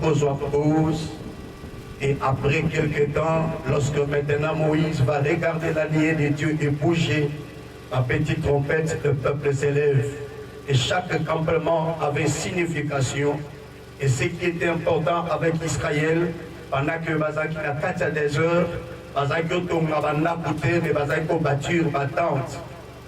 kozwa pause. Et après quelques temps, lorsque maintenant Moïse va regarder l'allié de Dieu et bouger, la petite trompette, le peuple s'élève. Et chaque campement avait signification. Et ce qui était important avec Israël, pendant que Bazaki n'a pas des heures, Bazaki n'a pas mais Bazaki a battu ma tente.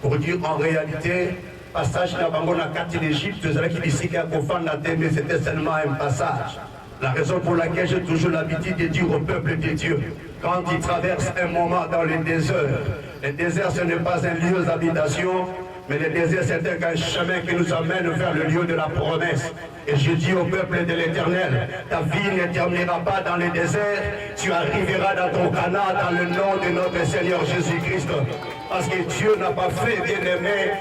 Pour dire en réalité, passage n'a pas la carte d'Égypte, mais c'était seulement un passage. La raison pour laquelle j'ai toujours l'habitude de dire au peuple de Dieu, quand il traverse un moment dans le désert ce n'est pas un lieu d'habitation, mais le désert c'est un chemin qui nous amène vers le lieu de la promesse. Et je dis au peuple de l'Éternel, ta vie ne terminera pas dans le désert, tu arriveras dans ton Canaan dans le nom de notre Seigneur Jésus-Christ. Parce que Dieu n'a pas fait, bien-aimé,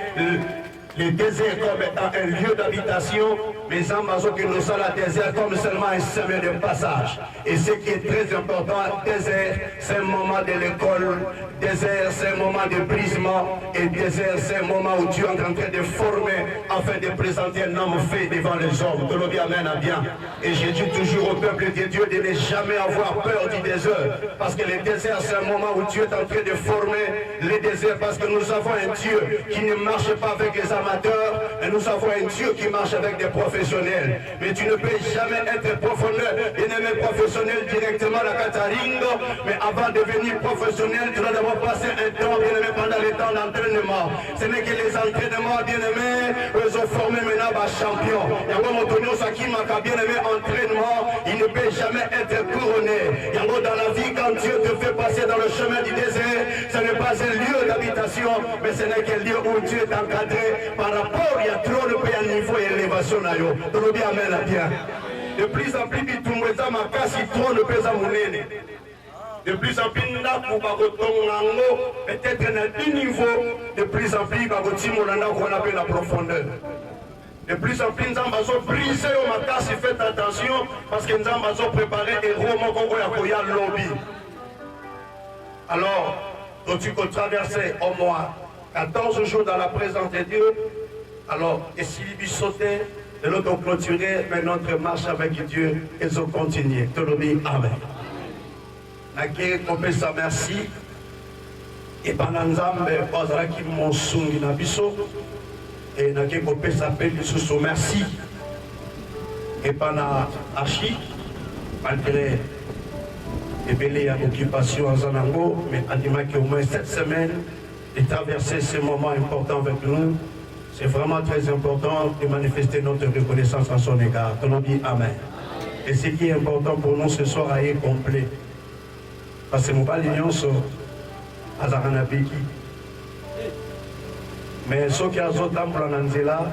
le désert comme étant un lieu d'habitation, mais en que nous sommes le désert comme seulement un chemin de passage. Et ce qui est très important, désert, c'est un moment de l'école, désert, c'est un moment de brisement, et désert, c'est un moment où Dieu est en train de former afin de présenter un homme fait devant les hommes. Que l'on amène à bien. Et je dis toujours au peuple de Dieu de ne jamais avoir peur du désert, parce que le désert, c'est un moment où Dieu est en train de former les déserts, parce que nous avons un Dieu qui ne marche pas avec les amateurs, et nous avons un Dieu qui marche avec des professionnels. Mais tu ne peux jamais être professionnel directement à la Kataringo, mais avant de devenir professionnel, tu dois d'abord passer un temps, bien aimé, pendant les temps d'entraînement. Ce n'est que les entraînements, bien aimés, ils ont formé maintenant des champions. Yango Motonio Sakima, bien aimé, entraînement, il ne peut jamais être couronné. Yango, dans la vie, quand Dieu te fait passer dans le chemin du désert, ce n'est pas un lieu d'habitation, mais ce n'est qu'un lieu où Dieu est encadré par rapport, il y a trop de pays à niveau et élévation. Amen à bien. De plus en plus, de plus en plus, peut-être à un niveau, de plus en plus, qu'on appelle la profondeur. De plus en plus, nous avons brisé au matas, faites attention, parce que nous avons préparé des romans qu'on a lobby. Alors, quand tu peux traverser au moins 14 jours dans la présence de Dieu, alors, et s'il lui sautait, de l'autre clôturer, mais notre marche avec Dieu, ils ont continué. Tout le monde, amen. Nake kopé sa merci. Et pendant Nzambe, Ozra qui m'ont sungi na biso. Et nake kopé sa paix sous merci. Et pendant Archi, malgré les belles occupations en Zanango, mais Adima qui au moins cette semaine, et traverser ce moment important avec nous. C'est vraiment très important de manifester notre reconnaissance à son égard. Tout le monde dit Amen. Et ce qui est important pour nous ce soir est complet. Parce que nous ne l'union sur Azaranabiki. Mais ceux qui ont un temple en Anzela,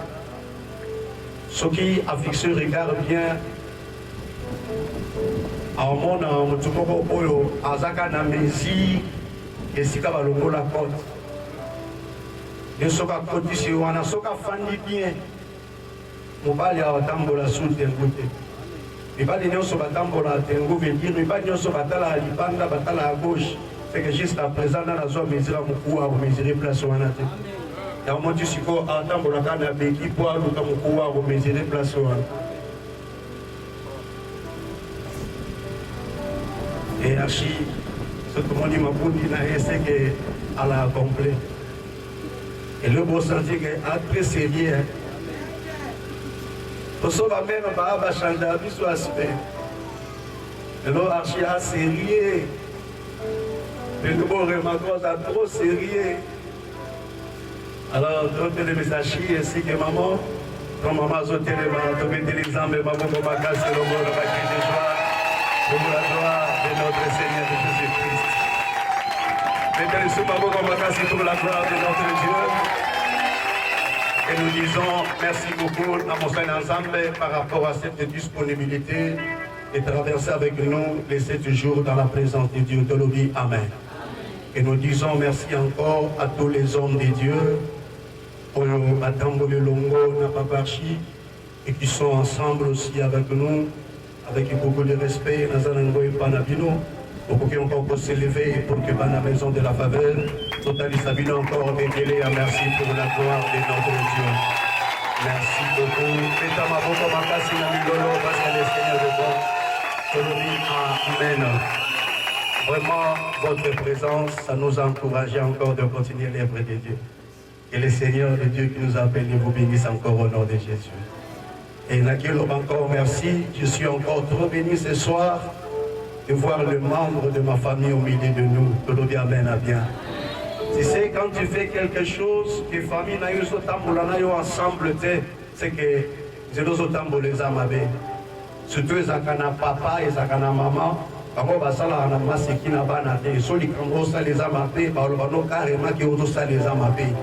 ceux qui ont fixé le regard bien, en monde, en Mutumoko Oyo, Azaka Namezi, et Sika Balongo la côte. Et ce qui a produit sur Wana, ce qui a fandi bien, mobali a tambola sous tengote. Il va dire sur batambola tengo, il va dire sur batala à l'ibanda, batala à gauche. C'est que jusqu'à présent, dans la zone, mesurer beaucoup à mesurer place Wana. Il y a un moment du siko à tambola kana beki pour aller à mesurer place Wana. Et Archi, ce que mon dit ma boundi n'a essayé qu'à la complet. Et le beau senti est très sérieux. Nous sommes même à Chanda, nous sommes aspect. Et là, Archi a sérieux. Mais nous remarquons à trop sérieux. Alors, donc les messages ainsi que maman, quand maman a sauté l'examen, maman m'a cassé le mot de la crise de joie, pour la gloire de notre Seigneur Jésus-Christ. Mesdames et messieurs, maman m'a cassé pour la gloire de notre Dieu. Et nous disons merci beaucoup à mon Seigneur ensemble par rapport à cette disponibilité et traverser avec nous les 7 jours dans la présence de Dieu. De l'Obi, Amen. Et nous disons merci encore à tous les hommes de Dieu, à Tambole Longo, Napapachi, et qui sont ensemble aussi avec nous, avec beaucoup de respect, Nazanango et Panabino, pour qu'ils encore s'élever pour que dans la maison de la faveur, Totali Sabino encore délai à merci pour la gloire de notre Dieu. Merci beaucoup. Parce que le Seigneur est bon. Amen. Vraiment, votre présence, ça nous a encouragé encore de continuer l'œuvre de Dieu. Que le Seigneur de Dieu qui nous appelle vous bénisse encore au nom de Jésus. Et Nakilo, encore merci. Je suis encore trop béni ce soir de voir le membre de ma famille au milieu de nous. Que l'on dit Amen à bien. Tu sais, quand tu fais quelque chose, que famille n'a eu ensemble, c'est que c'est nous autant les amabe. Surtout les akana papa et les akana maman. Quand basala na masiki na bana te soli kango ça les amabe, balobano carrément qui auto ça les amabe.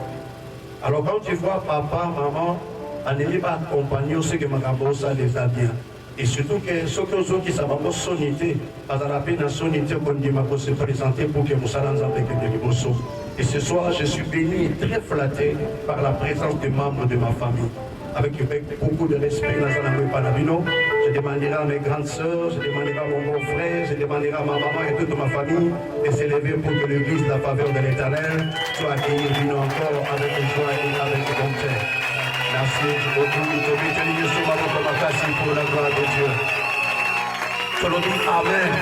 Alors quand tu vois papa, maman, on n'est pas accompagné ceux qui m'ont ça les a bien. Et surtout que ceux qui savent pas soniter, parce que la peine soniter qu'on dit m'a se présenter pour que nous soyons avec les bossos. Et ce soir, je suis béni et très flatté par la présence des membres de ma famille. Avec beaucoup de respect, je demanderai à mes grandes sœurs, je demanderai à mon beau-frère, je demanderai à ma maman et toute ma famille de s'élever pour que l'église de la faveur de l'Éternel soit accueillie encore avec joie et avec bonté. Merci beaucoup. Pour la gloire de Dieu. Amen.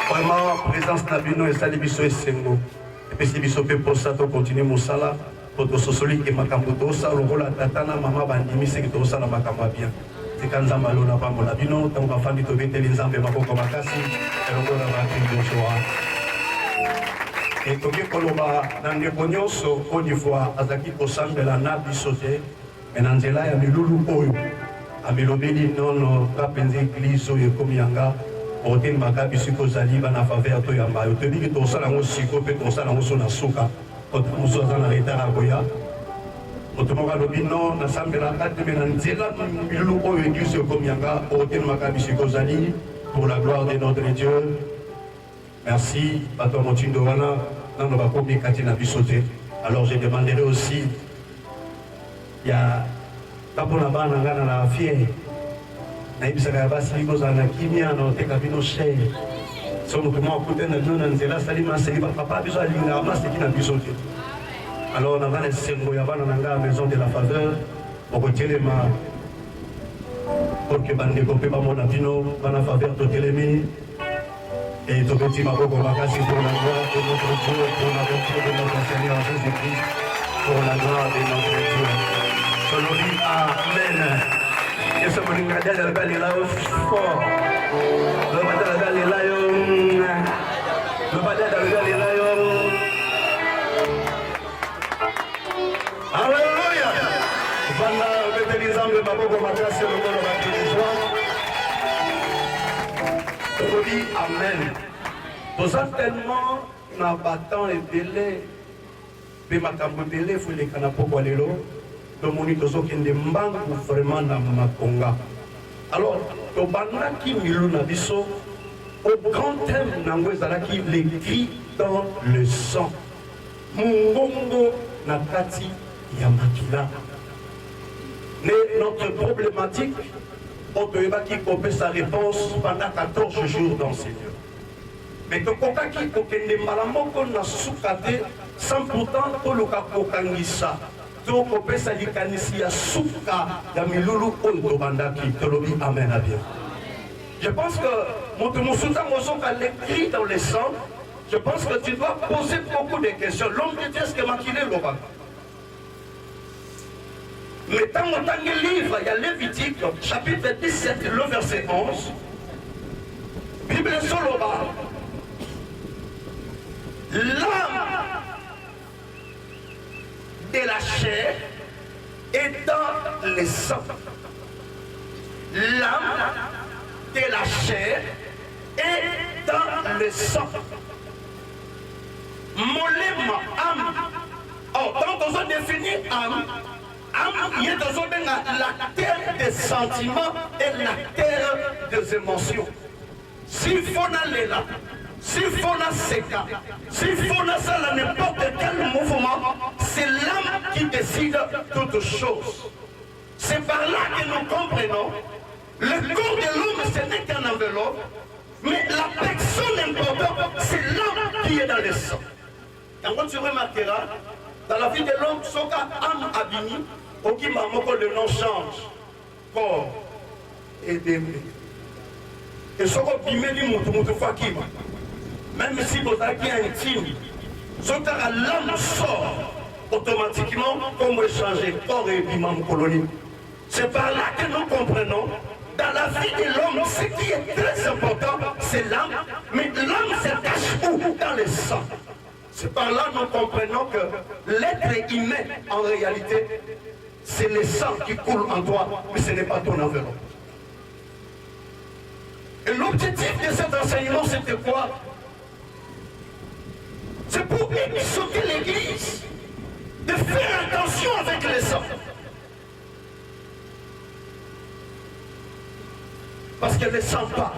Vraiment, présence de Nabino et Salibiso et Sengo. Et puis si Biso pour ça, tu continues mon sala. Pour te sosoli et Makambo, ça, le rôle à Tatana, maman, bandimi, c'est que tu as la Makamba bien. C'est quand Zambalo n'a pas mon Nabino, tant ma famille te vête les âmes et ma Boko Makasi, et le rôle à la Joshua. Et Toké Koloba, dans les pognons, au niveau Azaki Kosan de la Nabi sauté, mais Nanzela et Milulu Oyo. Amilobeli non kapenze église oyo komiyanga oten makabi siko zali bana faveur to yamba yo te biki to sala ngo siko pe to sala ngo so na suka to muso za na retara boya otomoka lobi non na sambela kate mena nzela milu oyo église komiyanga oten makabi siko zali pour la gloire de notre Dieu. Merci bato motindo wana nano bakomi kati na bisote. Alors je demanderai aussi il y a Kapona bana ngana na afie na ibisaka basi ikoza na kimia na oteka bino che so mo kuma kutena nona nzela salima seli papa biso alinga maseki na biso te. Alors na bana sengo ya bana nanga maison de la faveur pour telema pour que bande ko pe ba mona bino bana faveur to telemi et to petit maboko makasi pour la gloire de notre Dieu, pour la bonté de notre Seigneur Jésus-Christ, pour la gloire de notre Dieu. Sololi, amen. Et ce que nous avons la belle là fort. Le badal la belle là le badal la belle là Alléluia. Voilà, mettez les âmes de Baboko Mathias le monde va tous les jours. Sololi, amen. Pour certainement, n'a pas tant et délai. Mais ma cambo délai, il faut les canapos pour aller là. Donc, on est vraiment dans ma conga. Alors, le bana qui milou na biso, au grand thème qui l'écrit dans le sang. Mungongo na kati yamakila. Mais notre problématique, on doit qui couper sa réponse pendant 14 jours dans le Seigneur. Mais que quand qui kokende malamoko na soukate, sans pourtant que le kakokangisa. Kopesa likanisi ya suka ya milulu oyo bandaki tolobi amen à bien. Je pense que mon musuta mozoka l'écrit dans le sang. Je pense que tu dois poser beaucoup de questions. L'homme de Dieu, est-ce que makile loba? Mais dans le livre, il y a Lévitique, chapitre 17, le verset 11. Bible soloba. L'âme de la chair et dans le sang. L'âme de la chair et dans le sang. Molema, âme. Oh, donc on a défini âme. Âme, il y a la terre des sentiments et la terre des émotions. S'il faut aller là, s'il faut la séca, s'il faut la salle, n'importe quel mouvement, c'est l'âme qui décide toutes choses. C'est par là que nous comprenons, le corps de l'homme ce n'est qu'un enveloppe, mais la personne importante, c'est l'âme qui est dans le sang. Quand tu remarqueras, dans la vie de l'homme, son cas âme abîmée, le nom change. Corps et démé. Et ce qu'on dit, même si vous avez intime, ce que l'âme sort automatiquement, on va changer corps et bimam colonie. C'est par là que nous comprenons, dans la vie de l'homme, ce qui est très important, c'est l'âme, mais l'âme se cache où? Dans le sang. C'est par là que nous comprenons que l'être humain, en réalité, c'est le sang qui coule en toi, mais ce n'est pas ton enveloppe. Et l'objectif de cet enseignement, c'était quoi? C'est pour exhorter l'Église de faire attention avec le sang. Parce qu'elle ne sent pas.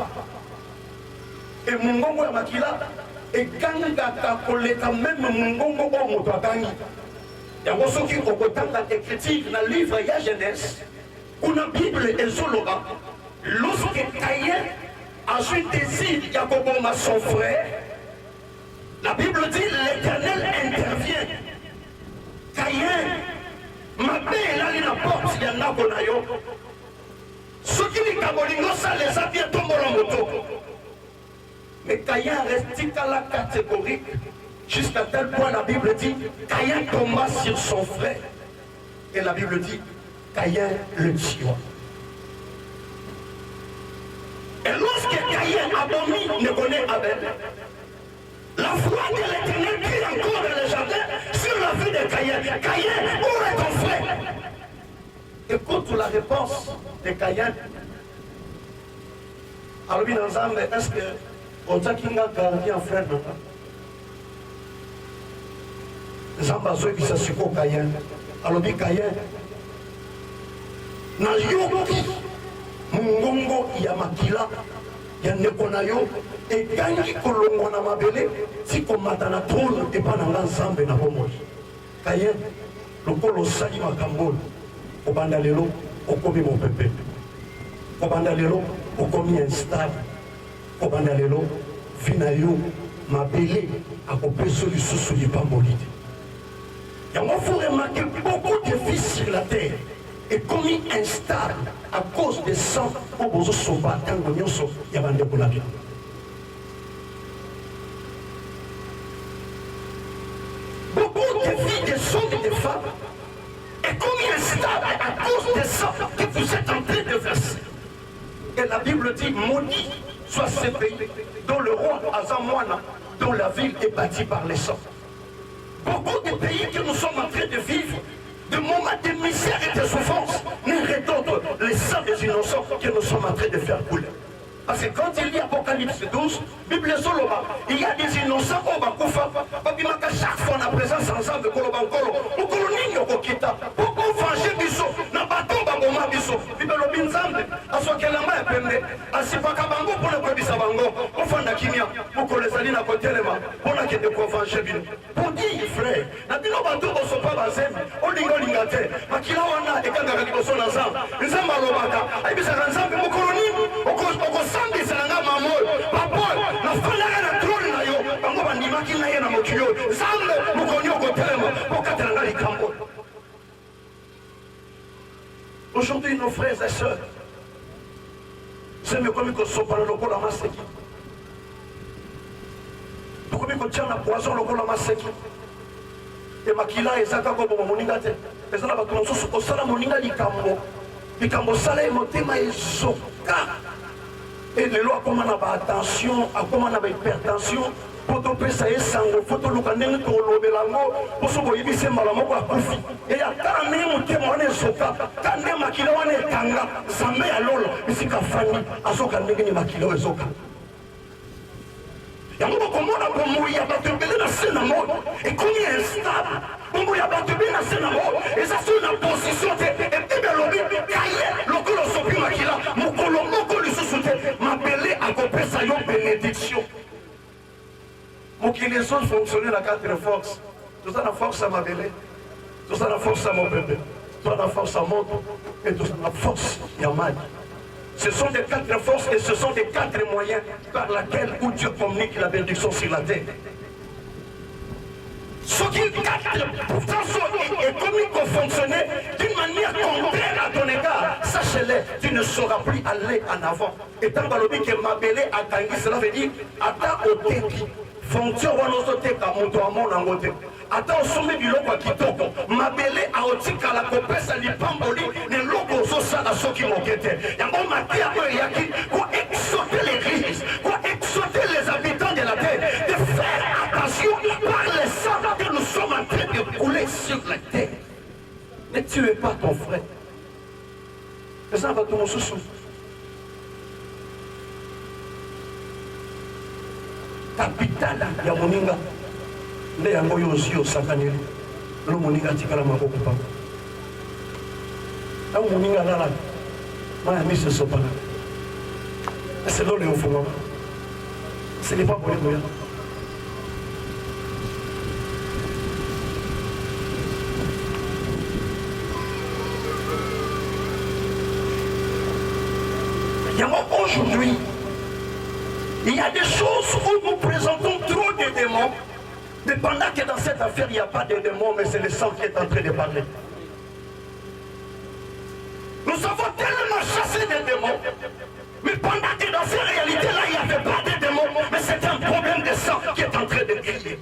Et Mungongo et Makila, et Ganga Koleta, même Mungongo ou Motoagangi. Il y a ceux qui ont autant d'écriture dans le livre de Genèse, où la Bible est Zoloba, lorsque Caïn a su désir Jacob à son frère, la Bible dit l'Éternel intervient. Caïn, ma paix est là, il apporte, il y en a Bonayo. Ceux qui disent que ça les a bien tombé en moto. Mais Caïn reste à la catégorique jusqu'à tel point la Bible dit Caïn tomba sur son frère. Et la Bible dit Caïn le tua. Et lorsque Caïn abomi ne connaît Abel, la foi de l'Éternel crie encore dans le jardin sur la vie de Caïn. Caïn, où est ton frère? Écoute la réponse de Caïn. Alors, est-ce que Ocha Kinga gardien frère Nata Zamba Zoé qui s'assure Caïn. Alors, Caïn. Na yoki Mungongo Yamakila Yanekonayo et Gangi Kolongo na Mabele si komatana trône et pas dans l'ensemble na Bomoi. Caïn, le Kolo Sali Makambol. Au bandalelo, au commis mon pépé. Au bandalelo, au commis instable. Au bandalelo, finayo, ma belé, à couper celui sous du pambolide. Et moi, il faut remarquer beaucoup de vies sur la terre est commis instable à cause des sang au bozo soba, tango nyoso, yabande boulabi. Beaucoup de vies des hommes et des femmes est commis instable à cause des sang que vous êtes en train de verser. Et la Bible dit, maudit soit ce pays dont le roi Azamouana, dont la ville est bâtie par les sangs. Beaucoup de pays que nous sommes en train de vivre, de moments de misère et de souffrance, nous redonnent les sangs des innocents que nous sommes en train de faire couler. Parce que quand il lit Apocalypse 12, Bible Soloma, il y a des innocents au Bakoufa, chaque fois on a présence ensemble de Kolobankolo, ou Kolonino Kokita, pour venger Bisso, n'a pas tombé Bangoma Bisso, Bible Binzambe, à ce qu'elle a main pembe, à Sipakabango pour le Kobisa Bango, au fond d'Akimia, pour que les alliés n'a pas tellement, pour la quête de venger Bisso. Pour dire, frère, n'a pas de bateau au sopa bazem, au lingo lingate, Makila Wana et Kangara Liboso Nazam, Nzamba Lobaka, et puis ça Nazam, au Kolonino, au Sambi Salanga Mamol, Papol, la Falanga na trône na yo, Bango Bandimaki na ye na Mokyo, Zambe, Mokonyo Kotelema, Pokatelanga Likambo. Aujourd'hui, nos frères et sœurs, c'est mieux comme que ce soit le local à Maseki. Comme que tient la poison le local à Maseki. Et Makila et Zaka Bobo Moningate, mais ça n'a pas commencé au Sala Moninga Likambo. Likambo Sala et Motema et Soka. Et les lois comme on a attention, comme on a hypertension, pour te faire ça et sango, pour te loucaner pour l'obelango, pour se voir ici malamo pour profit. Et il y a quand même un témoin soka, quand même makila wane kanga, zamé à l'ol, ici qu'à Fanny, à ce qu'on n'est makila et soka. Il y a un moment comment on a pour mourir, il y a battu dans la scène à mort, et combien instable, on y a battu dans la scène à mort, et ça c'est une position, et puis bien l'objet, le colo sopi makila, mon colo, ma belé a compris sa bénédiction. Mon qui les autres fonctionner la quatre forces. Tout ça la force à ma belé. Tout ça la force à mon bébé. Tout ça la force à mon et tout ça la force à Yamad. Ce sont des quatre forces et ce sont des quatre moyens par lesquels où Dieu communique la bénédiction sur la terre. Ce qui 4% est commis fonctionner d'une manière contraire à ton égard, sache-le, tu ne sauras plus aller en avant. Et tant que ma belle a tangi, cela veut dire, attends au teki, fonction ou à mon angote. Attends, au sommet du logo qui toque, ma belle a aussi qu'à la copesse à l'ipamboli, les logos au sein de ceux qui m'ont quitté. Il y a un matière pour exauter les risques, pour exauter les habitants de la terre, de faire attention par les sang que nous sommes en train de couler sur la terre. Ne tuez pas ton frère. Mais ça va tout mon sous. Capitale, il y a Moninga. Les Angoyo aussi au Sakaneli. Le Moninga Tikala Makokupa. Là où Moninga là, moi, j'ai mis ce sopa. C'est là où il y a au fond. Ce n'est pas pour les moyens. Aujourd'hui, il y a des choses où nous présentons trop de démons, mais pendant que dans cette affaire, il n'y a pas de démons, mais c'est le sang qui est en train de parler. Nous avons tellement chassé des démons, mais pendant que dans cette réalité-là, il n'y avait pas de démons, mais c'est un problème de sang qui est en train de crier.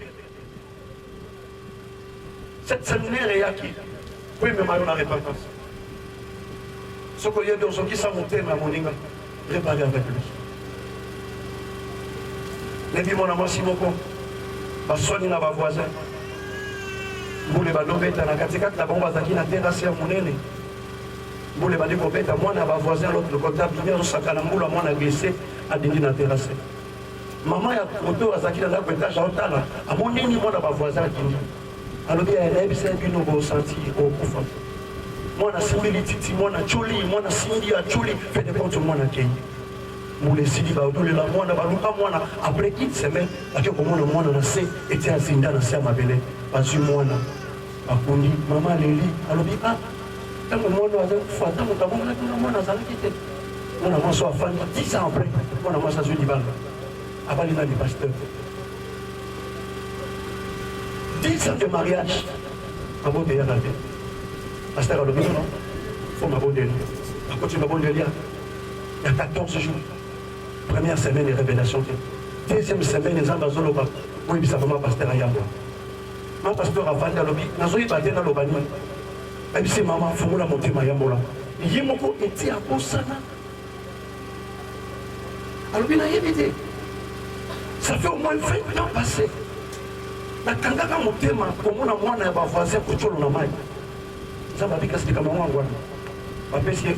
Cette séminaire est acquise. Oui, mais Mario n'a repentance. Ce qu'il y a de gens qui sont montés, mais à Moninga. Réparer avec lui. Les dit mon amant Simoko, ma soigne n'a pas voisin. Vous les badobés, la katika, la bombe à la terrasse à Mounene. Vous les badobés, moi n'a pas voisin, l'autre côté, bien, au Sakanamboula, moi n'a glissé à Dindi na terrasse. Maman a photo à Zaki, la étage à Otala, à Mounene, moi n'a pas voisin à Dindi. Alors, il y a un rêve, c'est un nouveau senti au Koufan. Moi, je suis Titi, moi, je suis Choli, moi, je suis Choli, fais des comptes, moi, je suis Moulé Sidi, après une semaine, je suis et à Zinda, je suis à ma belle, pas du moi, Akundi, maman, Léli, alors, ah, tant que moi, je suis fait, tant que moi, je suis quitté. Moi, je suis fait 10 ans après, moi, je suis dit, après, il y a des pasteurs. 10 ans de mariage, à votre égard. Pasteur Alobino, non? Il faut m'abonner. À côté de m'abonner, il y a 14 jours. Première semaine de révélation. Deuxième semaine, les Amazons, oui, ça va, pasteur Ayamba. Ma pasteur a vendu à l'obi, Nazoï Badé dans l'Obani. Et puis c'est maman, il faut la monter Mayambola. Yimoko était à Bosana. Alors, il a évité. Ça fait au moins 20 ans passé. La Kangaka Motema, pour moi, on a voisin pour tout le monde. Ça va dire que c'est comme un ouan. Après, c'est une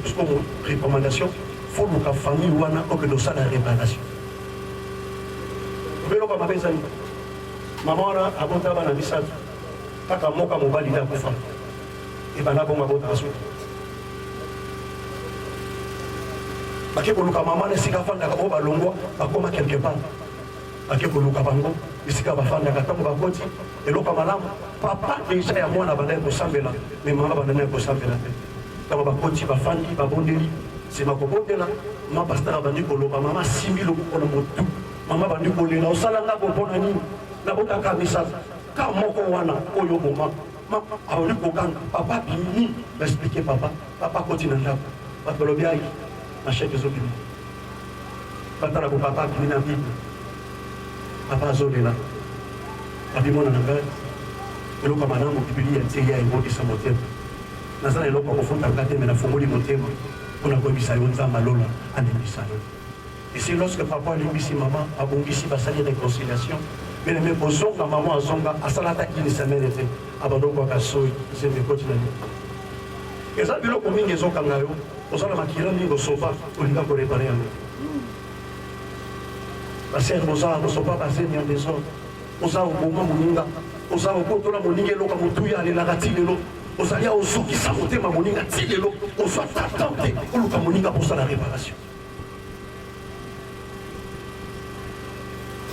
recommandation. Il faut que la famille ouana ou que nous ça la réparation. Vous voyez comment ma amis. Maman a abonné à la mission. Kaka moka mobali da kufa. Et ben là, bon, ma bonne raison. Parce que le maman ne s'y a pas d'accord, bah l'ongo, bah comme quelque part. Parce que le cabango, il s'y a pas fait d'accord, bah côté. Et le kamalam, papa déjà y a moi la banane pour s'embêter, mais maman la banane pour s'embêter. Quand bah côté, bah fandi, bah bondeli, c'est ma copote là. Ma pasteur a bandu pour le maman 6 000 euros pour le mot tout. Maman bandu pour le là, au salanga pour bon ami, la bonne camisa. Quand moko wana, oyo boma, ma a eu pour quand papa bini, m'expliquer papa, papa continue là, papa le bien. Achète des autres. Papa pour papa qui n'a pas papa zone là. Papi mon ananga. Et le commandant qui publie un tiers et bon qui s'en motive. Dans ça les locaux au fond t'as mais la fongoli motive. On a connu ça on zama lola en émission. Et c'est lorsque papa lui dit maman a bon ici va salir réconciliation. Mais les mêmes posons la maman a zonga à salata qui ne semaine était. Abandon quoi kasoi c'est me continuer. Et ça bilo combien ils ont kangayo. Aux hommes qui ont au sofa, on n'a pas réparé un autre. Parce que aux hommes ne sont pas passés ni en désordre. Aux hommes au moment moninga, aux hommes au côté de la moninga, l'eau comme tout y a les narratifs de l'eau. Aux alliés aux eaux qui s'amoutaient ma moninga, tire l'eau. On soit tenté pour le moninga pour ça la réparation.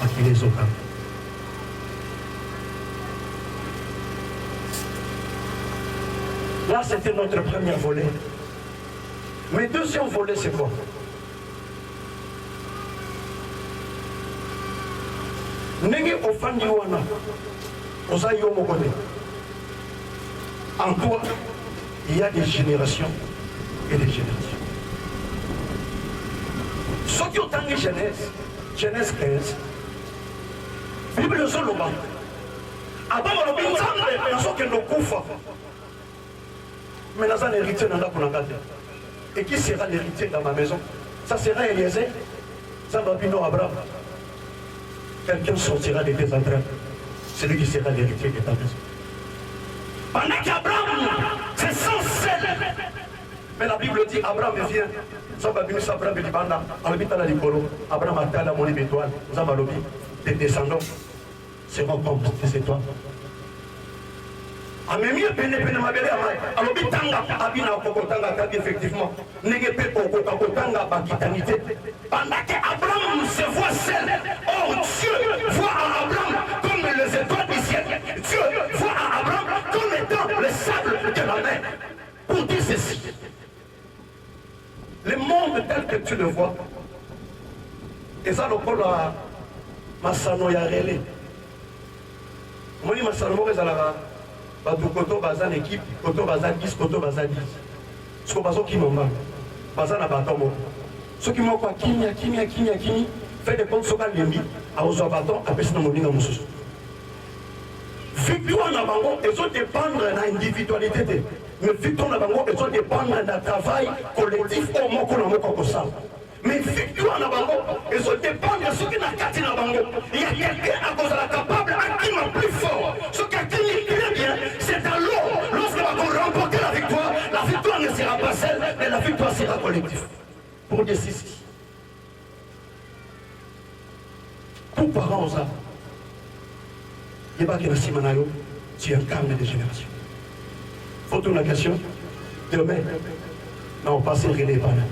À qui les ont. Là, c'était notre premier volet. Mais deuxième volet, c'est quoi? Nenge ofandi wana. Aux aïeux, mon côté. En toi, il y a des générations et des générations. Ceux qui ont tangué Genèse 15, Bible de Solomon. Avant, on a dit que nous avons mais nous avons un héritier dans la Kounangate. Et qui sera l'héritier dans ma maison? Ça sera Eliezer. Ça va venir Abraham. Quelqu'un sortira de tes entrailles. C'est lui qui sera l'héritier de ta maison. Pendant qu'Abraham, c'est sans sel. Mais la Bible dit Abraham vient. Ça va venir Abraham dit Banda. Abraham a tala mon étoile. Nous avons lobby. Tes descendants seront comme tes étoiles. Amemi pene mabele amai. Alobi tanga abina kokotanga kadi effectivement. Nege pe kokotanga bakitanité. Pendant que Abraham se voit seul. Oh Dieu voit à Abraham comme les étoiles du ciel. Dieu voit à Abraham comme étant le sable de la mer. Pour dire ceci. Le monde tel que tu le vois. Et ça le col à Masano Yarele. Moi je Masano Morezala. Batu koto bazan équipe, koto bazan 10, koto bazan 10. Ce qu'on bazo qui m'en bazan à bâton. Ceux qui m'ont quoi, kimia, fait des comptes sur l'ennemi, à aux bâtons, à baisser dans mon ligne à mon sous. Victoire na bango, ils ont dépendre de l'individualité. Mais victoire na bango, ils ont dépendre d'un travail collectif au mot qu'on a mot comme ça. Mais victoire na bango, ils ont dépendre de ce qui n'a qu'à na bango. Il y a quelqu'un à cause de la capable, un qui m'a plus fort. Ce qui a tenu très bien, c'est à l'eau. Lorsqu'on va remporter la victoire ne sera pas celle, mais la victoire sera collective. Pour des six. Pour parents aux âmes. Il n'y a pas que Simanayo, tu incarnes des générations. Faut tourner la question. Demain, non, pas c'est relais par là.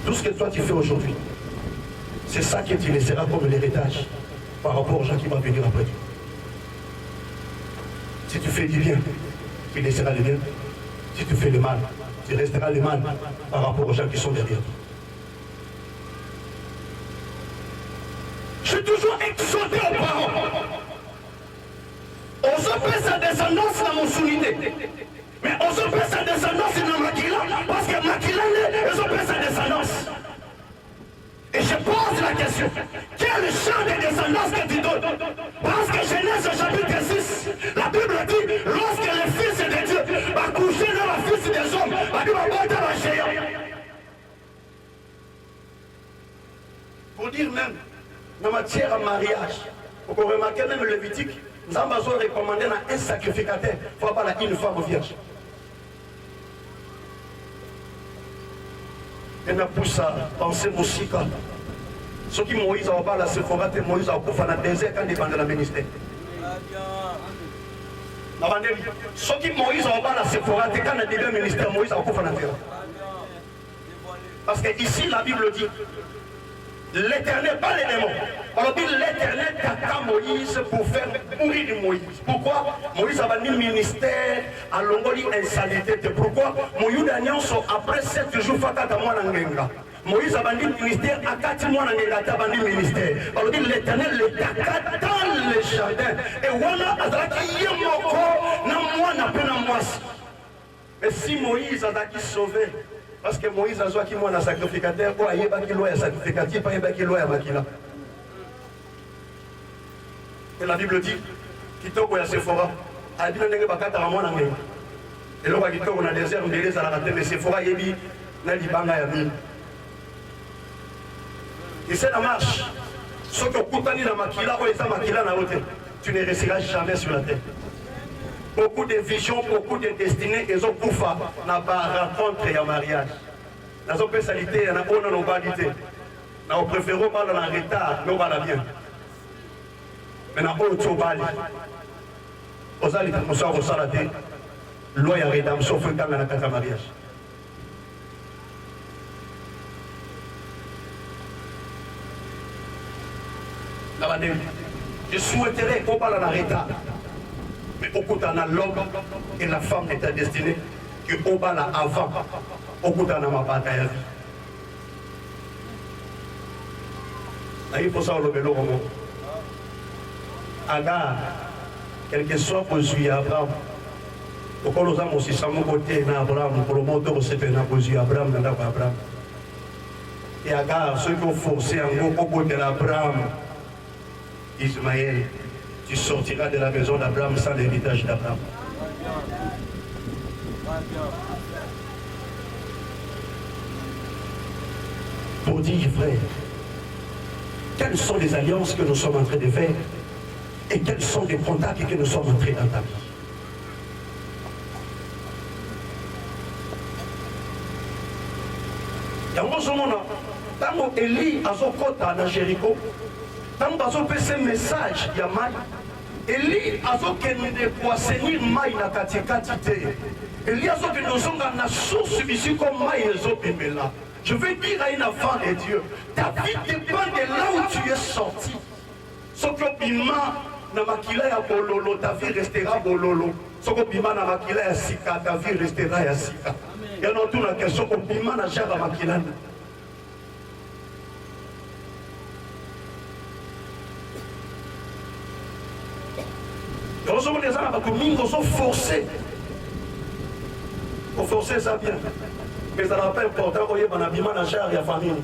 Tout ce que toi tu fais aujourd'hui, c'est ça que tu laisseras comme l'héritage par rapport aux gens qui vont venir après toi. Si tu fais du bien, tu laisseras le bien. Si tu fais le mal, tu resteras le mal par rapport aux gens qui sont derrière toi. Je suis toujours exhorté aux parents. On se fait sa descendance dans mon sounité. Mais on se fait sa descendance dans Makila, parce que Makila, ils ont fait sa descendance. Et je pose la question, quel champ de descendance que tu donnes? Parce que Genèse chapitre 6, la Bible dit, lorsque le Fils de Dieu va coucher dans la fils des hommes, va dire, va dans la géant. Pour dire même, dans matière à mariage, vous pouvez remarquer même le Lévitique, nous avons besoin de recommander un sacrificateur, il ne faut pas une femme vierge. Et nous pousse à penser aussi quand ceux qui Moïse a pas la Sephora, Moïse a coupé dans le désert quand il est dans le ministère. Ceux qui Moïse a pas la Sephora, quand il est dans le ministère, Moïse a coupé dans le terrain. Parce que ici la Bible dit l'Éternel, pas les démons. On dit l'Éternel tata Moïse pour faire mourir Moïse. Pourquoi? Moïse a banni le ministère à l'ongoli insalité. Pourquoi? Moïse après 7 jours, Fatata Mwanangenga. Moïse a banni le ministère à 4 mois dans le ministère. On dit l'Éternel le tata dans le jardin. Et voilà, Azaki Yamoko, n'a moi n'a pas n'a moi. Mais si Moïse a été sauvé, parce que Moïse a joué un sacrificateur, il y a un sacrificatif, il y a un makila. Et la Bible dit, Kitoko ya Sephora, a dit que bakata à moi n'angé. Et là, Kitoko na désert, on délise à la raté, mais Sephora yebi na di banga ya mi. Et c'est la marche. Ceux qui ont coutani la makila, ou les makila na route, tu ne resteras jamais sur la terre. Beaucoup de visions, beaucoup de destinées, ils ont koufa na ba rencontre et un mariage. Dans une spécialité, il y a une normalité. Nous préférons pas dans le retard, nous allons bien. Mais dans l'autre bali, aux alliés, nous sommes au salaté, loi et rédemption, faut dans la carte de mariage. Je souhaiterais qu'on parle dans le retard. Mais au coup, on a l'homme et la femme de ta destinée qui au bas là avant, au coup, on a ma bataille à vie. Il faut ça le vélo. Agar, quel que soit Josué Abraham, pourquoi nous avons aussi ça mon côté Abraham, pour le monde où c'est un Josué Abraham, Abraham. Et Agar, ceux qui ont forcé en gros au côté d'Abraham, Ismaël, tu sortiras de la maison d'Abraham sans l'héritage d'Abraham. Pour dire, frère, quelles sont les alliances que nous sommes en train de faire et quels sont les contacts que nous sommes entrés dans ta vie. Il y a un moment, quand Élie a son côté dans Jéricho, quand il a fait ce message, il y a mal. Élie a son côté pour assainir maï na katikati te. Élie a son côté nous sommes dans la source ici comme maï et zopimela. Je veux dire à une enfant de Dieu, ta vie dépend de là où tu es sorti. Sauf que bima na makila ya bololo, ta vie restera bololo. Sauf que bima na makila ya sika, ta vie restera ya sika. Il y a une autre question, que bima na jara makila. Nous sommes des gens qui sont forcés. Pour forcer ça bien. Mais ça n'a pas important, vous voyez, dans la chair, il y a famille.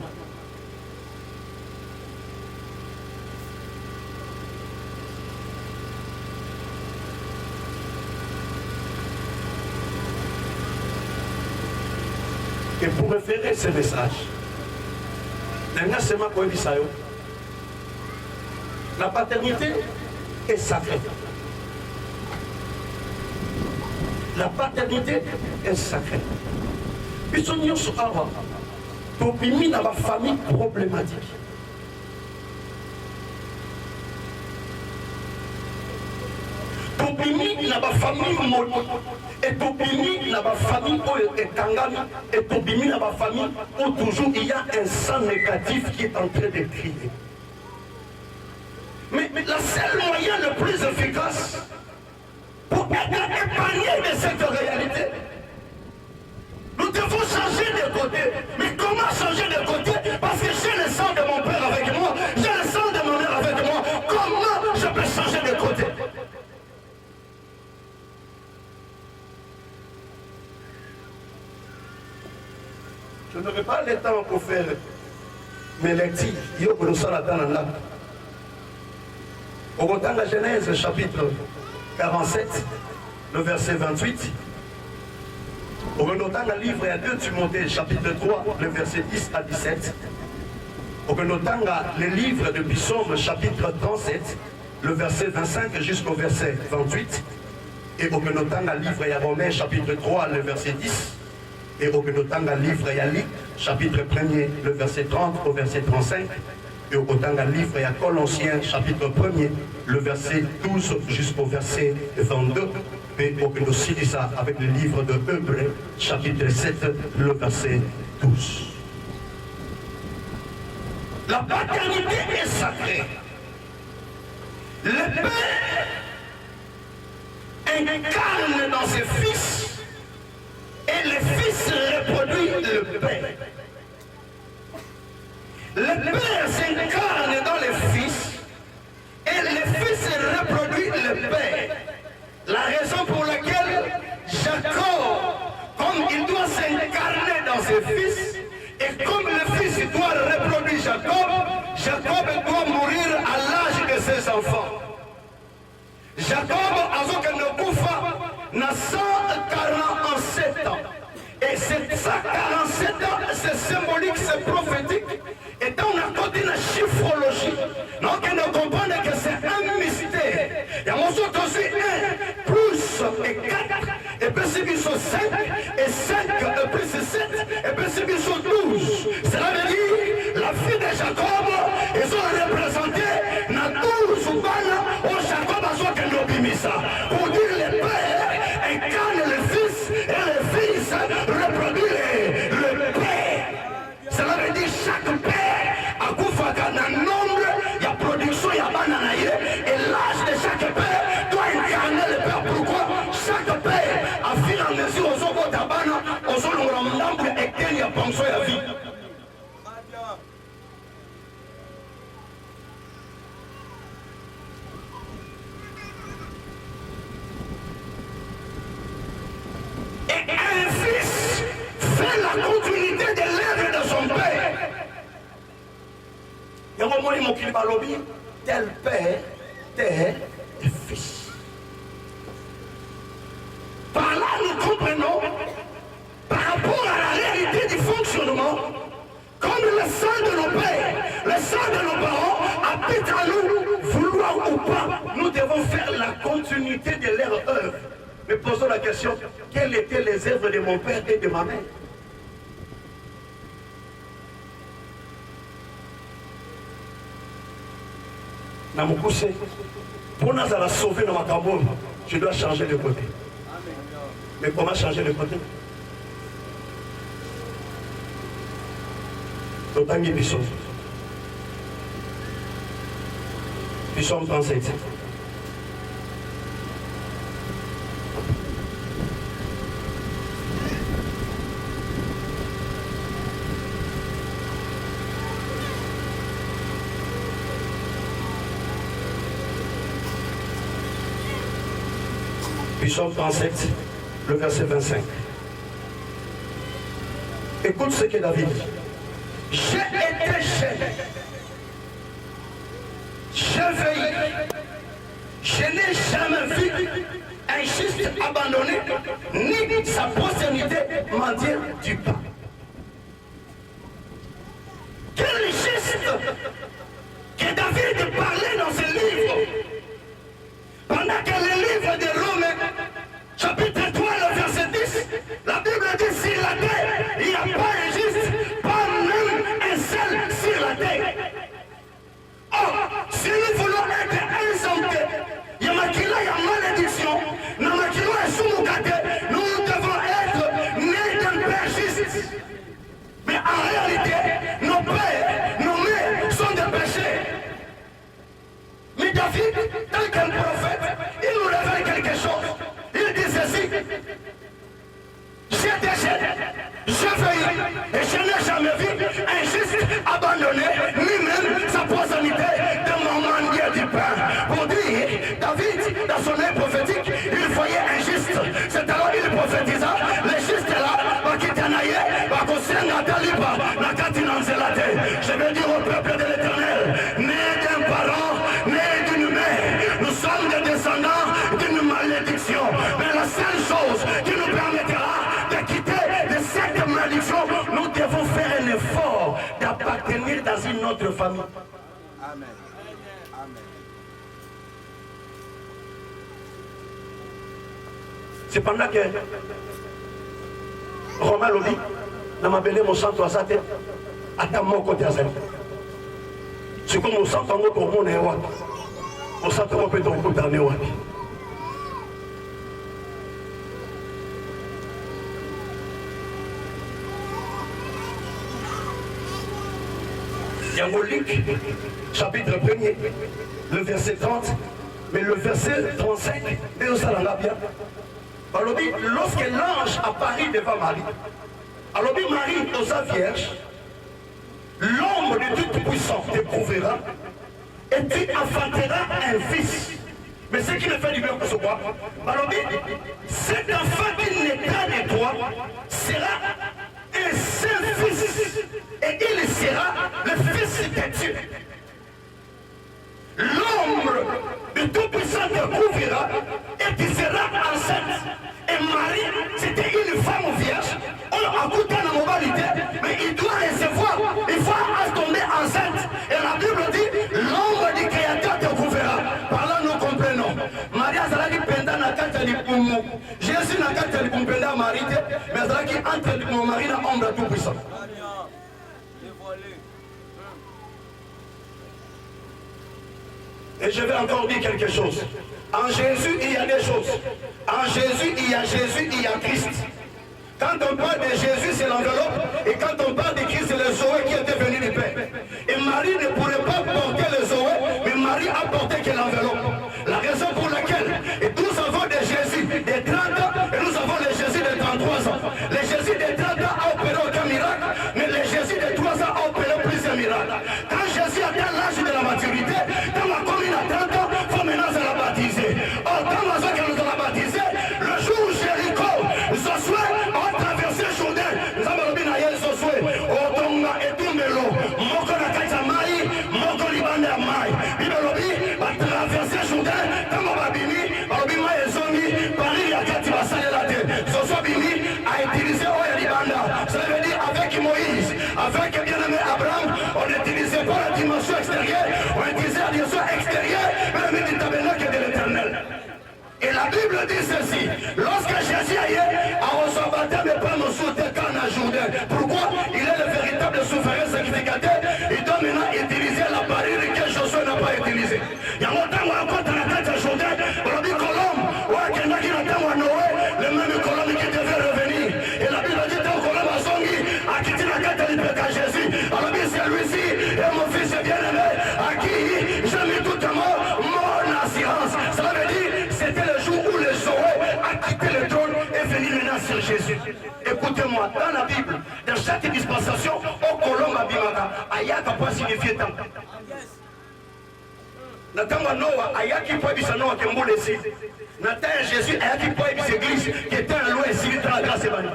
Et pour référer ce message, la paternité est sacrée. La paternité est sacrée. Ils sont venus sur Awa. Pour bimi dans ma famille problématique. Pour bimi dans ma famille et pour bimi dans ma famille où est Tangami et pour bimi dans ma famille où toujours il y a un sang négatif qui est en train de crier. Mais la seule moyen le plus efficace pour être épargné de cette réalité, nous devons changer de côté. Mais comment changer de côté? Parce que j'ai le sang de mon père avec moi, j'ai le sang de mon mère avec moi. Comment je peux changer de côté? Je n'aurai pas le temps pour faire mes lectures. Il faut que nous soyons dans la au temps de la Genèse, chapitre 47, le verset 28. Au temps de livre à 2 Timothée, chapitre 3, le verset 10 à 17. Au temps le livre de Psaume, chapitre 37, le verset 25 jusqu'au verset 28. Et au temps le livre à Romains, chapitre 3, le verset 10. Et au temps le livre à Luc, chapitre 1er, le verset 30 au verset 35. Et au temps le livre à Colossiens, chapitre 1er, le verset 12 jusqu'au verset 22. Et on peut aussi dire ça avec le livre de Hébreux, chapitre 7, le verset 12. La paternité est sacrée. Le Père incarne dans ses fils et le Fils reproduit le Père. Le Père s'incarne dans le Fils et le Fils reproduit le Père. La raison pour laquelle Jacob, comme il doit s'incarner dans ses fils, et comme le fils doit reproduire Jacob, Jacob doit mourir à l'âge de ses enfants. Jacob, avec le Koufa, n'a 147 ans. Et ces 147 ans, c'est symbolique, c'est prophétique. Et dans la côté de la chiffrologie, donc on comprend que c'est un mystère. Il y a mon aussi 1 plus et 4, et puis c'est sont 5, et 5 et plus 7, et puis c'est 12. Cela veut dire, la fille de Jacob, ils sont représentés dans 12 bana où Jacob a soit que nous bimisa. Pour dire le Père incarne le Fils, et le Fils reproduit le Père. Cela veut dire chaque Père a koufaka dans le nombre, il y a production, il y a bananaïe, et l'âge de chaque Père doit incarner le Père. Pourquoi? Chaque Père a fil en mesure aux autres tabana, aux autres l'ambre et qu'il y a pensé à vie. tomoni mokili balobi tel père, tel fils. Par là, nous comprenons, par rapport à la réalité du fonctionnement, comme le sang de nos pères, le sang de nos parents habite en nous, vouloir ou pas, nous devons faire la continuité de leur œuvre. Mais posons la question, quelles étaient les œuvres de mon père et de ma mère? Pour nous la sauver dans ma carbone, je dois changer de côté. Mais comment changer de côté? Totangi Bishop. Bishop 37. Psaume 37, le verset 25. Écoute ce que David dit. J'ai été jeune, j'ai veillé, je n'ai jamais vu un juste abandonné, ni sa postérité mendier du pain. Quel geste que David parlait dans ce livre, pendant que le livre de Romains, chapitre 3, le verset 10, la Bible dit sur la terre, il n'y a pas un juste, pas même un seul sur la terre. Or, si nous voulons être exemptés, il y a malédiction, nous devons être nés d'un père juste. Mais en réalité, nos pères, nos mères sont des péchés. Mais David, tel qu'un prophète, il nous révèle quelque chose. Il dit ceci. J'étais jeune, je veillais, et je n'ai jamais vu un juste abandonné, ni même sa postérité de mon mendier du pain. Pour dire, David, dans son œuvre prophétique, il voyait un juste. C'est alors il prophétisa, le juste est là, je vais dire au peuple de l'Éternel, né d'un parent, né d'une mère, nous sommes des descendants d'une malédiction. Mais la seule chose qui nous permettra de quitter de cette malédiction, nous devons faire un effort d'appartenir dans une autre famille. Amen. Amen. C'est pendant que Romain l'a dit, dans ma belle mon sang, toi, ça t'est à mon côté. C'est comme mon sang, ton monde est roi. Mon sang, ton peut ton côté en roi. Diabolique, chapitre 1er, le verset 30, mais le verset 35, et où ça l'a bien. Alors, lorsque l'ange apparut devant Marie, alors Marie, osa vierge, l'homme de Tout-Puissant t'éprouverra et tu enfanteras un fils. Mais ce qui me fait du bien pour ce bois, alors cet enfant qui naîtra de toi sera un saint fils et il sera le fils de Dieu. L'homme de Tout-Puissant t'éprouverra et tu seras enceinte. Et Marie, c'était une femme vierge. On a goûté la moralité, mais il doit recevoir, il faut tomber enceinte. Et la Bible dit, l'ombre du Créateur te couvrira. Par là, nous comprenons. Marie a dit, pendant la carte du Poumou. Jésus n'a pas dit, pendant Marie, mais elle a dit, entre mon mari et l'ombre tout puissant. Et je vais encore dire quelque chose. En Jésus, il y a des choses. En Jésus, il y a Jésus, il y a Christ. Quand on parle de Jésus, c'est l'enveloppe. Et quand on parle de Christ, c'est le Zoé qui était venu du Père. Et Marie ne pourrait pas porter le Zoé, mais Marie a porté que l'enveloppe. La raison pour laquelle, et nous avons des Jésus de 30 ans, et nous avons les Jésus de 33 ans. Les Jésus de 30 ans a opéré aucun miracle, mais les Jésus de 3 ans a opéré plusieurs miracles. Quand Jésus atteint l'âge de la maturité, quand la commune a 30 ans, il faut maintenant se la baptiser. Or, quand la que nous allons baptiser, le jour où Jéricho, Josué, a traversé le Jourdain, nous avons dit à Josué, Otonga et Tumbelo, Moko na Katamai, Moko Bible dit ceci. Lorsque Jésus a reçu baptême et pas nos soutiens à Jourdain. Pourquoi? Il est le véritable souverain sacrificateur. Il doit maintenant utiliser la barrière que Josué n'a pas utilisée. Il y a longtemps où on compte la tête à Jourdain. On a dit Colombe. Ouais, qu'il y a qui attend à Noé. Le même Colombe qui devait revenir. Et la Bible dit que Colombe a songi. A quitté la tête de l'hypothèque à Jésus. Alors dit c'est lui-ci. Et mon fils est bien-aimé. À qui je mis tout à mon assurance. Ça veut dire c'était le jour où le Zoé a quitté le trône et venu maintenant sur Jésus. Écoutez-moi, dans la Bible, dans chaque dispensation, au Colombe Abimaka, Ayaka peut signifier tant. Natanga Noah, Ayaki peut dire Noah qui est mboulé ici. Nathan Jésus, Ayaki peut dire l'église qui était en loi ici, dans la grâce et bannie.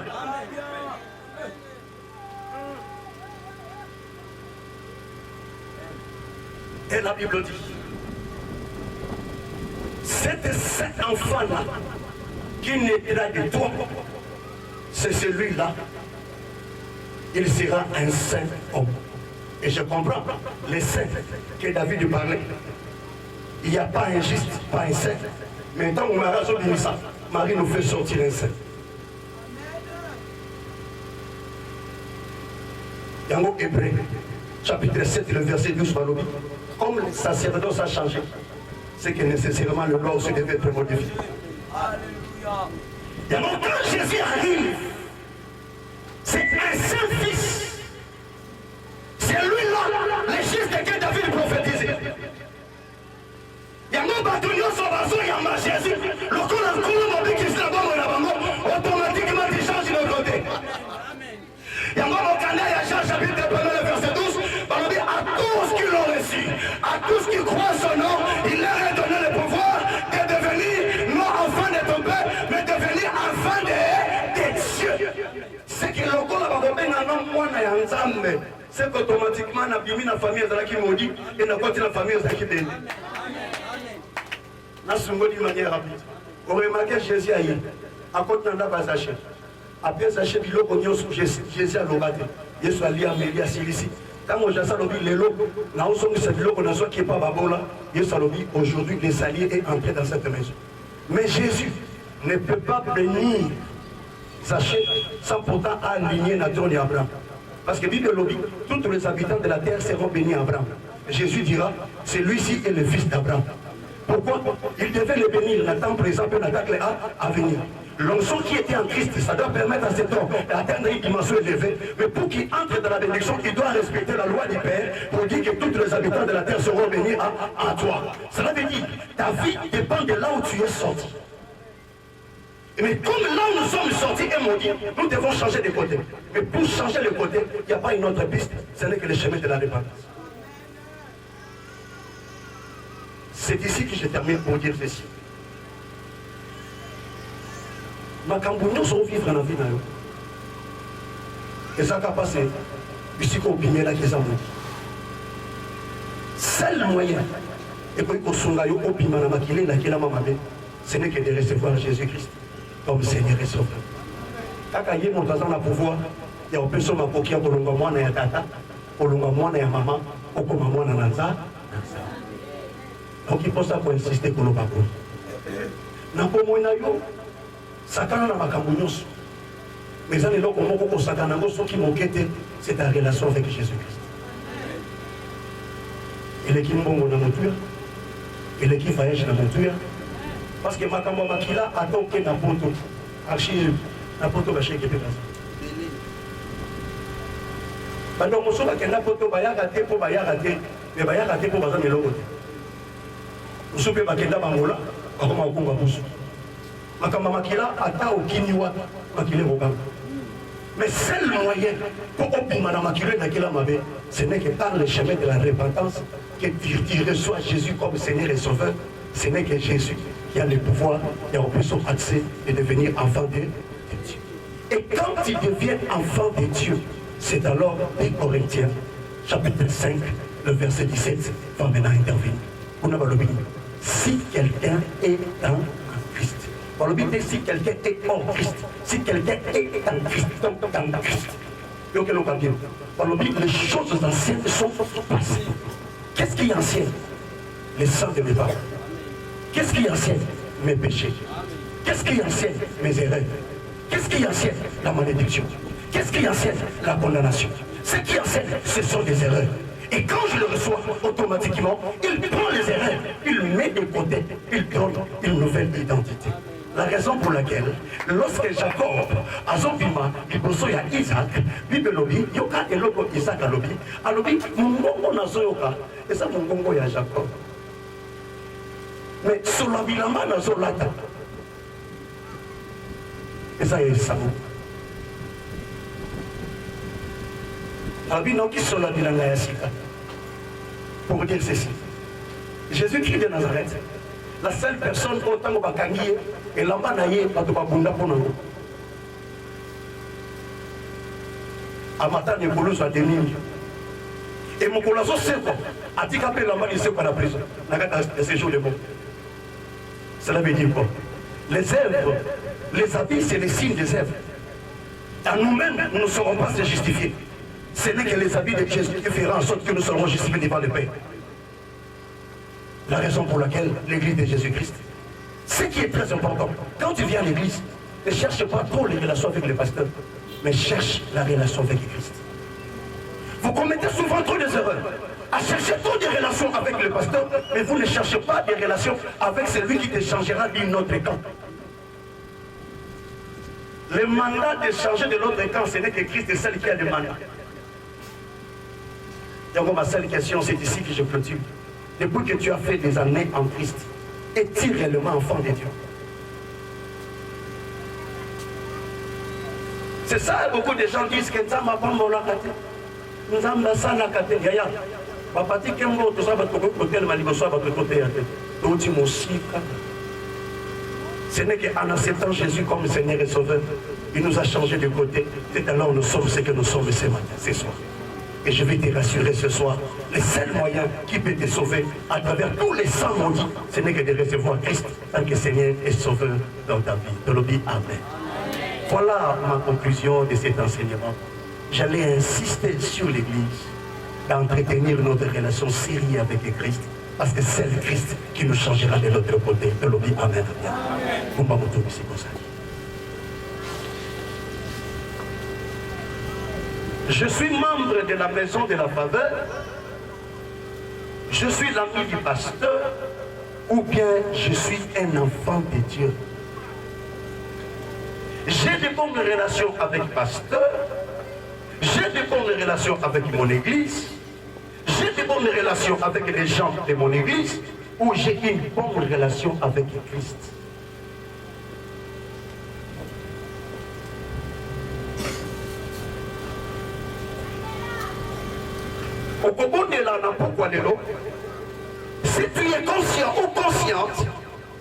Et la Bible dit, cet enfant-là, qui naîtra de toi, c'est celui-là, il sera un saint homme. Et je comprends, les saints que David parlait, il n'y a pas un juste, pas un saint. Mais tant qu'on a résolu ça, Marie nous fait sortir un saint. Yango Hébreu, chapitre 7, le verset 12, comme le sacerdoce a changé, c'est que nécessairement le loi aussi devait être modifié. Alléluia. Et donc quand Jésus arrive, c'est un saint fils. C'est lui-là, le fils de que David prophétisait. Il y a un bâton sur la zone, il y a un Jésus. Le colon qui se la automatiquement il change de côté. Il y a un canal, il y a Jean chapitre 1, verset 12. On dit à tous qui l'ont reçu, à tous qui croient son nom, il leur a donné le pouvoir de devenir non enfants de ton père, mais devenir enfants des cieux. C'est que le corps va revenir dans le monde et ensemble. C'est qu'automatiquement, on a bien mis la famille qui maudit et on a continué la famille qui bénit. On a souvent d'une manière rapide. On remarque Jésus a eu, à côté de la Zaché. Après Zaché, il a dit Jésus a l'oraté. Jésus a lié à Mélie à Cilicie. Quand on a dit les lots, nous avons cette lot qui n'est pas babola. Jésus a dit aujourd'hui, les alliés est entré dans cette maison. Mais Jésus ne peut pas bénir Zaché sans pourtant aligner la trône d'Abraham. Parce que la Bible dit, tous les habitants de la terre seront bénis à Abraham. Jésus dira, celui-ci est le fils d'Abraham. Pourquoi? Il devait le bénir, l'attend présent peut l'attaquer à venir. L'onction qui était en Christ, ça doit permettre à cet homme d'atteindre une dimension élevée. Mais pour qu'il entre dans la bénédiction, il doit respecter la loi du Père pour dire que tous les habitants de la terre seront bénis à toi. Cela veut dire, ta vie dépend de là où tu es sorti. Mais comme là où nous sommes sortis et maudits, nous devons changer de côté. Mais pour changer de côté, il n'y a pas une autre piste, ce n'est que le chemin de la repentance. C'est ici que je termine pour dire ceci. Ma cambouillon sont vivre dans la vie. Et ça a passé. Ici qu'on opinion là qui est en vous. Seul moyen. Et puis qu'on s'engaille au piment à maquiller là qui est la maman. Ce n'est que de recevoir Jésus-Christ comme Seigneur et Sauveur. Quand il y a mon temps à pouvoir, il y a une personne qui a pour moi na tata, pour moi na maman, ou pour moi na nanza. Donc il faut ça pour insister pour le parcours. N'a pas moins yo. Satan n'a pas cambouillons. Mais ça n'est pas comme Satan n'a pas ce qui manquait, c'est ta relation avec Jésus-Christ. Il est qui bon dans mon tueur, il est qui voyage dans mon tueur. Parce que ma cambo makila attend que na poto, archive na poto va chez Québec. Pendant mon soir, que na poto va y rater pour va y rater, mais va y rater pour bazar meloko. Vous savez pas que na bangola, comment on va pousser. Makamba makila ata okiniwa makile bokanga. Mais seul moyen pour obtenir la makile nakila mabe, ce n'est que par le chemin de la repentance que tu reçois Jésus comme Seigneur et Sauveur. Ce n'est que Jésus qui a le pouvoir et a son accès de devenir enfant de Dieu. Et quand tu deviens enfant de Dieu, c'est alors des Corinthiens, chapitre 5, le verset 17, va maintenant intervenir. Si quelqu'un est en Christ. Par le Bible, si quelqu'un est en Christ, si quelqu'un est en Christ, donc en Christ. Par le Bible, les choses anciennes sont passées. Qu'est-ce qui est ancien? Les sang de mes parents. Qu'est-ce qui est ancien? Mes péchés. Qu'est-ce qui enseigne mes erreurs? Qu'est-ce qui enseigne la malédiction? Qu'est-ce qui enseigne la condamnation? Ce qui enseigne, ce sont des erreurs. Et quand je le reçois, automatiquement, il prend les erreurs, il met de côté, il donne une nouvelle identité. La raison pour laquelle, lorsque Jacob a zobima, il y a Isaac, Bible lobby, yoka et logo Isaac a lobby, mon gongo na zoyoka, et ça mon gongo ya Jacob. Mais sur la bilama na zolata, et ça y est, ça vous. Pour dire ceci, Jésus-Christ de Nazareth, la seule personne autant que Bakangié et là-bas naïe pas de babunda pour nous. Amata ne boulot soit demi. Et mon colazo c'est quoi? A dit qu'après là-bas il sait pas la prison. N'a qu'à ces jours de bon. Cela veut dire quoi? Les œuvres, les habits, c'est les signes des œuvres. À nous-mêmes, nous ne saurons pas se justifier. Ce n'est que les habits de Jésus qui feront en sorte que nous serons justifiés devant le Père. La raison pour laquelle l'église de Jésus-Christ, ce qui est très important, quand tu viens à l'église, ne cherche pas trop les relations avec le pasteur, mais cherche la relation avec Christ. Vous commettez souvent trop des erreurs à chercher trop de relations avec le pasteur, mais vous ne cherchez pas des relations avec celui qui te changera d'un autre camp. Le mandat de changer de l'autre camp, ce n'est que Christ est celle qui a le mandat. Donc ma seule question, c'est ici que je clôture. Depuis que tu as fait des années en Christ, es-tu réellement enfant de Dieu? C'est ça, beaucoup de gens disent que ça m'a pas mon lacate. Nous avons la salle à côté. Yaya, papa dit que moi, tout ça va te côté, le maligo soit votre côté. Tout le monde ce n'est qu'en acceptant Jésus comme Seigneur et Sauveur, il nous a changé de côté. C'est alors nous sommes ce que nous sommes ce matin, ce soir. Et je vais te rassurer ce soir, le seul moyen qui peut te sauver à travers tous les sangs maudits, ce n'est que de recevoir Christ tant que Seigneur et Sauveur dans ta vie. De l'obéir, Amen. Voilà ma conclusion de cet enseignement. J'allais insister sur l'Église d'entretenir notre relation sérieuse avec Christ, parce que c'est le Christ qui nous changera de l'autre côté. De l'obéir, Amen. Je suis membre de la maison de la faveur, je suis l'ami du pasteur, ou bien je suis un enfant de Dieu. J'ai de bonnes relations avec le pasteur, j'ai de bonnes relations avec mon église, j'ai de bonnes relations avec les gens de mon église, ou j'ai une bonne relation avec Christ. Si tu es conscient ou consciente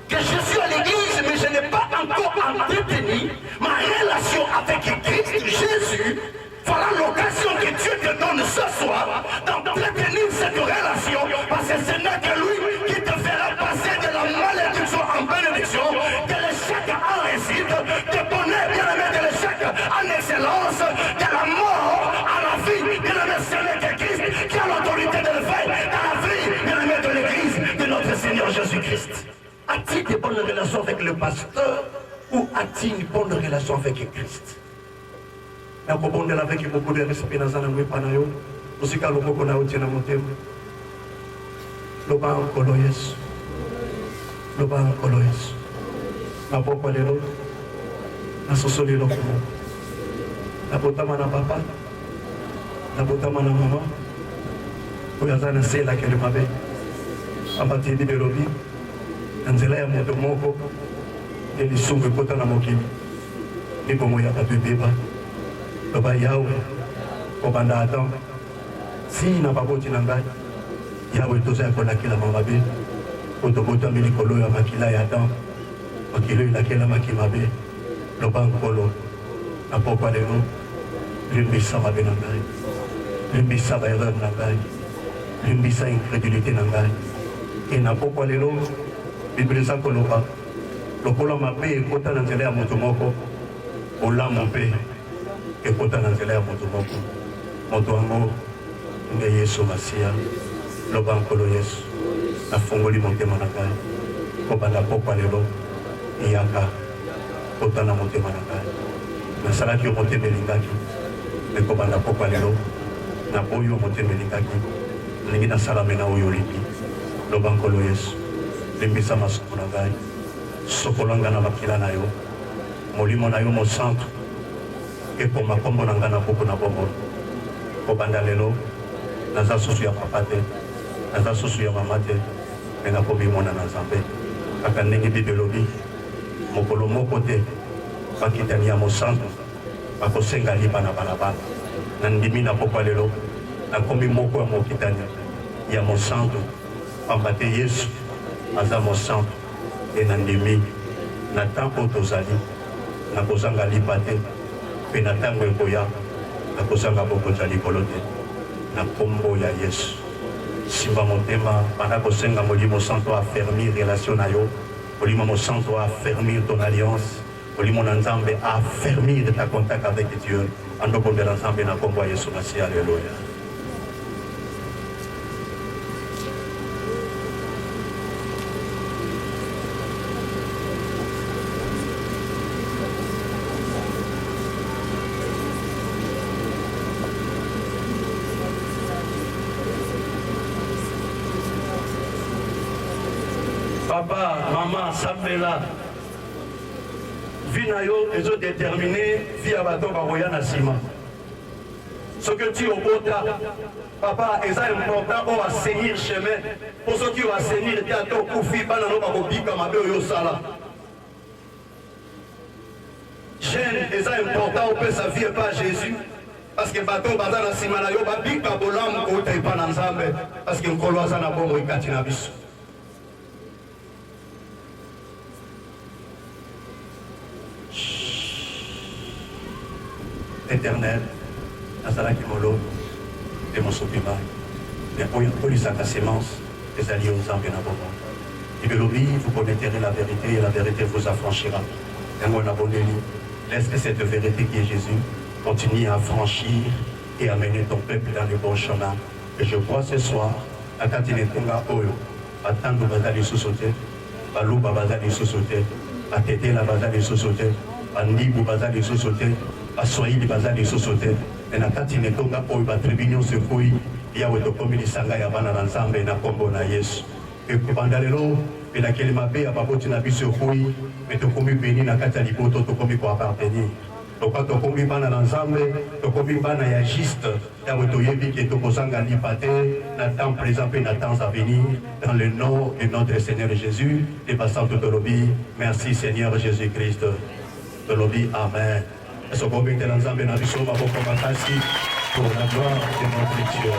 que je suis à l'église, mais je n'ai pas encore entretenu ma relation avec Christ Jésus, voilà l'occasion que Dieu te donne ce soir d'entretenir cette relation, parce que ce n'est que lui qui te fera passer de la malédiction en bénédiction, de l'échec en réussite, de bonheur bien-aimé, de l'échec en excellence, de la mort à la vie, bien-aimé, ce n'est que Christ qui a l'autorité de le faire dans la vie, bien-aimé, de l'église de notre Seigneur Jésus-Christ. A-t-il de bonnes relations avec le pasteur ou a-t-il une bonne relation avec Christ? Je vais avec beaucoup de respect dans la vie. Aussi quand l'on a été dans mon thème, le bas en coloyes, le bas en coloyes, la papa de l'autre, la sosoli de l'autre, la potama na papa, la potama na maman, où il y a un c'est là qu'elle m'avait, à partir de l'objet, dans le lac de Moko, et les sous de potana mokili, et pour moi il y a pas de débat, le bas yaou, au banda attend. Si n'a pas voté dans le il y a tous un peu qui l'a mabé. Quand on vote avec les colos, il y a attend. Il y a qui l'a mabé. Le banc colo. La papa de nous. L'umbissa va bien dans le l'umbissa va erreur dans le l'umbissa incrédulité dans le et n'a pas de nous. Bible ça colo pas. Le colo mabé est content dans le motomoko. Au l'a mabé est content dans le motomoko. Motoango. Nga Yesu Masia, loba nkolo Yesu, afungoli motema na ngai, kobanda pokwa lelo, iyaka, kotana motema na ngai nasalaki yo motema elingaki ekobanda pokwa lelo naboyi yo motema elingaki nalingi nasalame na oyo olingi loba nkolo yesu limbisa masumu na ngai sokola ngai na makila na yo molimo na yo mosantu ekoma kombo na ngai na buku na bomoi kobanda lelo naza susu ya papa te naza susu ya mama te me nakomi mwana na nzambe kaka ndenge bible elobi mokolo moko te bakitani ya mosantu bakosenga lipa na balabala nandimi na pokwa lelo nakomi moko ya mokitani ya mosantu pamba te yesu aza mosantu e nandimi na ntango tozali nakozanga lipa te mpe na ntango ekoya nakozanga bokonza likolo te na kombo ya yesu simba motema banda kosenga molimo santo affermir relation na yo molimo mosanto affermir ton alliance molimo na nzambe affermir ta contact avec Dieu andobondela nzambe na kombo ya yesu masihi alleluya. Papa, maman, sambela. Vie na yo, ils ont déterminé vie à bateau baroya na sima. Ce que tu obota, papa, c'est important pour assainir chemin. Pour ceux qui vont assainir, il y a ton koufi, bana no bakobi kamabe yo sala. Jeune, c'est important pour sa vie pas Jésus. Parce que bateau baza na sima na yo babika bolam ko te pa na nzambe. Parce que nkolo aza na bongo ikati na biso. Éternel, Nazaraki Molo, et mon sopima, les polices à ta sémence, les alliés aux âmes et n'abondant. Et de l'oubli, vous connaîtrez la vérité et la vérité vous affranchira. Et moi, laisse que cette vérité qui est Jésus continue à franchir et à mener ton peuple dans le bon chemin. Et je crois ce soir, à Katine Tonga Oyo, à Tango Bazali Sosote, à Louba Bazali Sosote, à Tété la Bazali Sosote, à Nibou Bazali Sosote, Aswahili bazali sosote na kati netonga oyo batribunio sekoi yawe tokomilisanga ya bana na nzambe na kombo na yesu ekobanda lelo elakeli mabe ya baboti na biso ekoi me tokomi beni na kati ya liboto tokomi koapartenir toka tokomi bana na nzambe tokomi bana ya juste yawe toyebi ke tokozanga lipa te na temps présent mpe na temps à venir dans le nom de notre Seigneur Jésus et basanto tolobi merci Seigneur Jésus-Christ tolobi amen. Pour la gloire de notre Dieu.